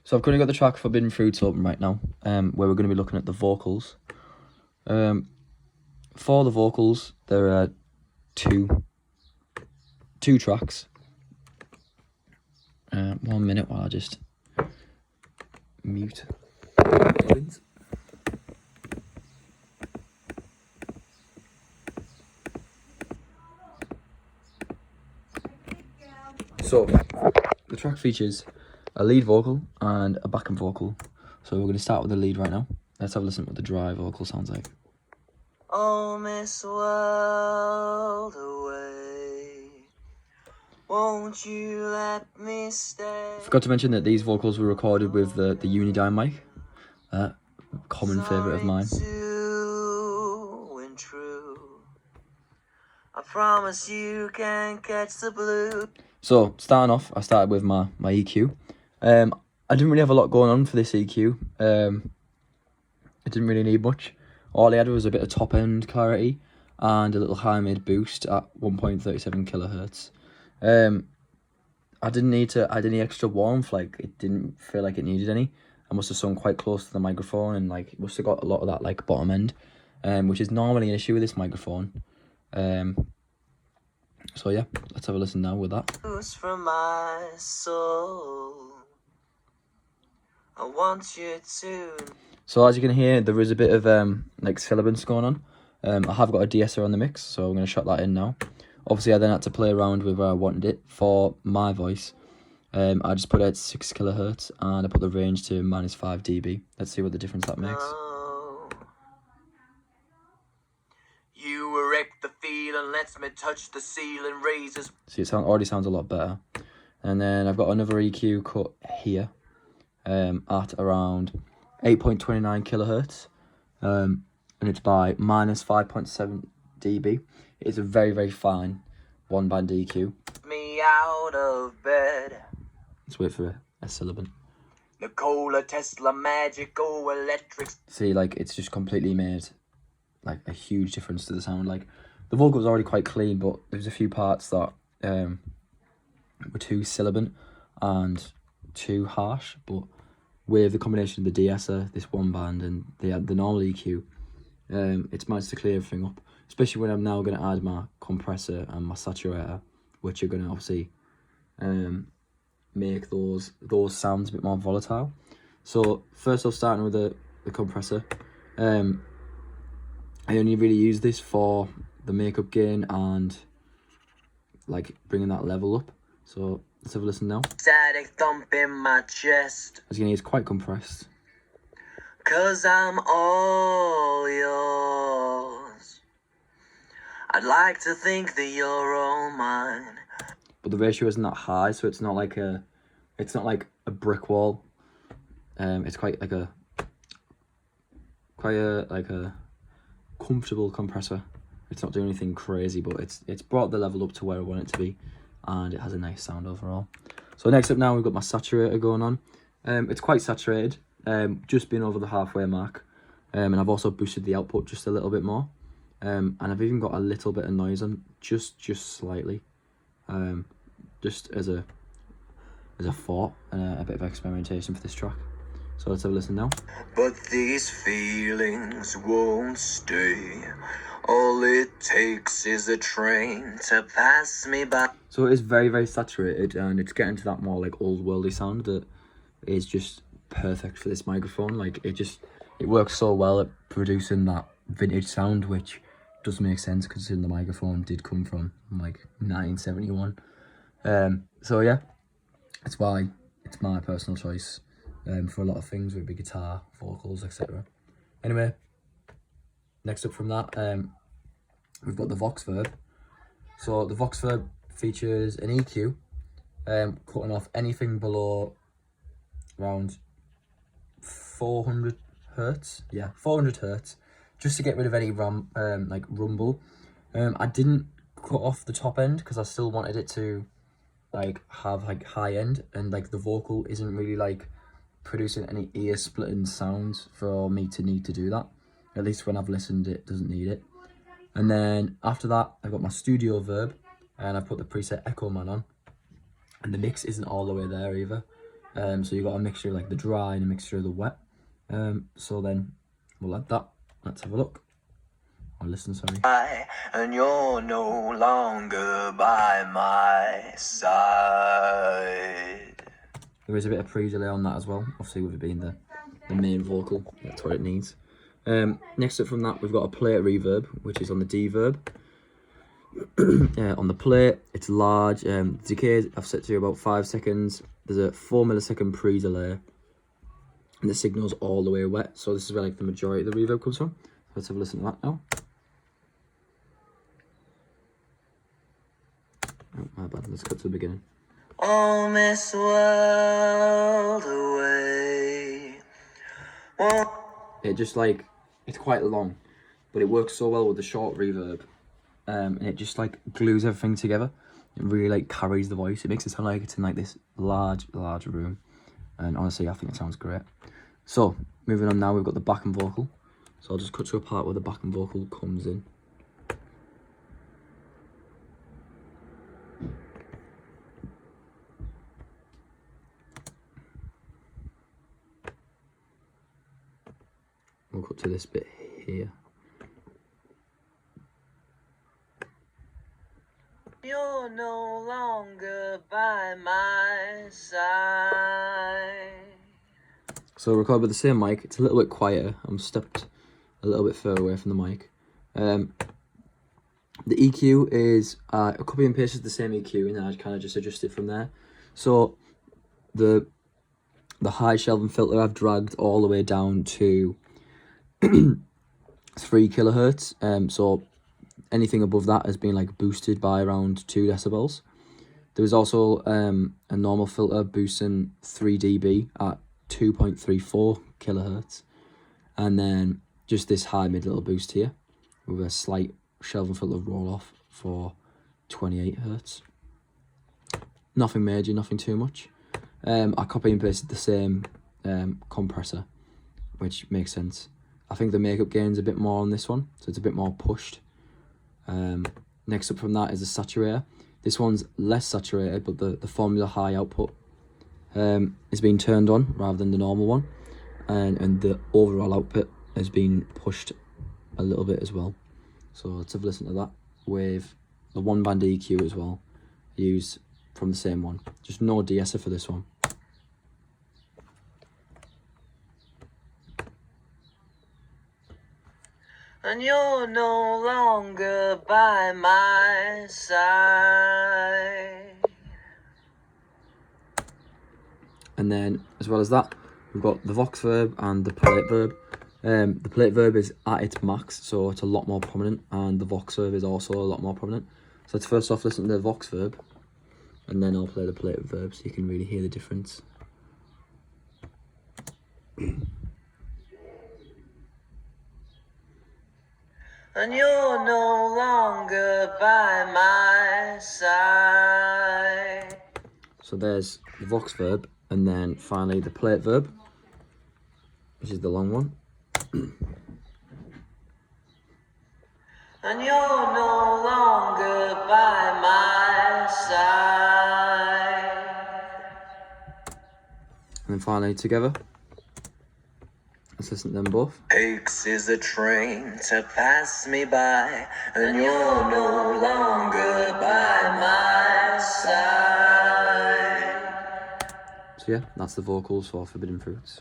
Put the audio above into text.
So I've currently got the track Forbidden Fruits open right now, where we're going to be looking at the vocals. For the vocals, there are two tracks. 1 minute while I just mute. So, the track features a lead vocal and a backing vocal. So we're going to start with the lead right now. Let's have a listen to what the dry vocal sounds like. Oh, Miss World away, won't you let me stay? Forgot to mention that these vocals were recorded with the Unidyne mic. Common favourite of mine. True. I promise you can catch the blue. So, starting off, I started with my EQ. I didn't really have a lot going on for this EQ. I didn't really need much. All I had was a bit of top end clarity and a little high mid boost at 1.37 kilohertz. I didn't need any extra warmth. Like, it didn't feel like it needed any. I must have sung quite close to the microphone, and like it must have got a lot of that like bottom end, which is normally an issue with this microphone. So yeah, let's have a listen now with that. From my soul, I want you to. So as you can hear, there is a bit of like syllabants going on. I have got a de-esser on the mix, so I'm going to shut that in now. Obviously, I then had to play around with where I wanted it for my voice. I just put it at 6 kilohertz and I put the range to -5 dB. Let's see what the difference that makes. You erect the feeling, lets me touch the ceiling, raises. See, it already sounds a lot better. And then I've got another EQ cut here at around 8.29 kilohertz. And it's by -5.7 dB. It's a very, very fine one-band EQ. Me out of bed. Let's wait for a syllabant. Nikola Tesla, magical electric. See, like, it's just completely made like a huge difference to the sound. Like, the vocal was already quite clean, but there's a few parts that were too sibilant and too harsh. But with the combination of the de-esser, this one band, and the normal EQ, it's managed to clear everything up. Especially when I'm now going to add my compressor and my saturator, which are going to obviously make those sounds a bit more volatile. So first off, starting with the compressor, I only really use this for the makeup gain and like bringing that level up. So let's have a listen now. Static thump in my chest. As you can hear, it's quite compressed. 'Cause I'm all yours. I'd like to think that you're all mine. But the ratio isn't that high, so it's not like a brick wall. It's quite a comfortable compressor. It's not doing anything crazy, but it's brought the level up to where I want it to be, and it has a nice sound overall. So next up now, we've got my saturator going on. It's quite saturated, just been over the halfway mark, and I've also boosted the output just a little bit more, and I've even got a little bit of noise on, just slightly, just as a thought and a bit of experimentation for this track. So let's have a listen now. But these feelings won't stay. All it takes is a train to pass me by. So it is very, very saturated, and it's getting to that more like old worldy sound that is just perfect for this microphone. Like, it works so well at producing that vintage sound, which does make sense considering the microphone did come from like 1971. So yeah, that's why it's my personal choice for a lot of things with the guitar, vocals, etc. Anyway, next up from that, we've got the Voxverb. So the Voxverb features an EQ, cutting off anything below around 400 hertz. Yeah, 400 hertz, just to get rid of any like rumble. I didn't cut off the top end because I still wanted it to like have like high end, and like the vocal isn't really like producing any ear splitting sounds for me to need to do that. At least when I've listened, it doesn't need it. And then after that, I've got my studio verb, and I put the preset Echo Man on, and the mix isn't all the way there either. So you've got a mixture of like the dry and a mixture of the wet. So then we'll add that. Let's have a look. Or listen, sorry. And you're no longer by my side. There is a bit of pre-delay on that as well, obviously with it being the main vocal. That's what it needs. Next up from that, we've got a plate reverb, which is on the D-verb. On the plate, it's large. Decay, I've set to about 5 seconds. There's a 4 millisecond pre-delay, and the signal's all the way wet. So this is where like the majority of the reverb comes from. Let's have a listen to that now. Oh, my bad. Let's cut to the beginning. Oh, Miss World away. It just like, it's quite long, but it works so well with the short reverb. And it just like glues everything together. It really like carries the voice. It makes it sound like it's in like this large room. And honestly, I think it sounds great. So moving on now, we've got the backing vocal. So I'll just cut to a part where the backing vocal comes in. We'll cut to this bit here. You're no longer by my side. So record with the same mic. It's a little bit quieter. I'm stepped a little bit further away from the mic. The EQ is a copy and pasted the same EQ, and then I kind of just adjust it from there. So the high shelving filter I've dragged all the way down to 3 kilohertz. So anything above that has been like boosted by around 2 decibels. There is also a normal filter boosting 3 dB at 2.34 kilohertz, and then just this high mid little boost here with a slight shelving filter roll off for 28 hertz. Nothing major, nothing too much. I copy and pasted the same compressor, which makes sense. I think the makeup gain's a bit more on this one, so it's a bit more pushed. Next up from that is the saturator. This one's less saturated, but the formula high output is being turned on rather than the normal one, and the overall output has been pushed a little bit as well. So let's have a listen to that with the 1-band EQ as well, used from the same one. Just no de-esser for this one. And you're no longer by my side. And then, as well as that, we've got the Vox verb and the plate verb. The plate verb is at its max, so it's a lot more prominent, and the Vox verb is also a lot more prominent. So let's first off listen to the Vox verb, and then I'll play the plate verb so you can really hear the difference. And you're no longer by my side. So there's the Vox verb, and then finally the plate verb, which is the long one. And you're no longer by my side. And then finally together. Let's listen to them both. Takes is a train to pass me by, and you're no longer by my side. So yeah, that's the vocals for Forbidden Fruits.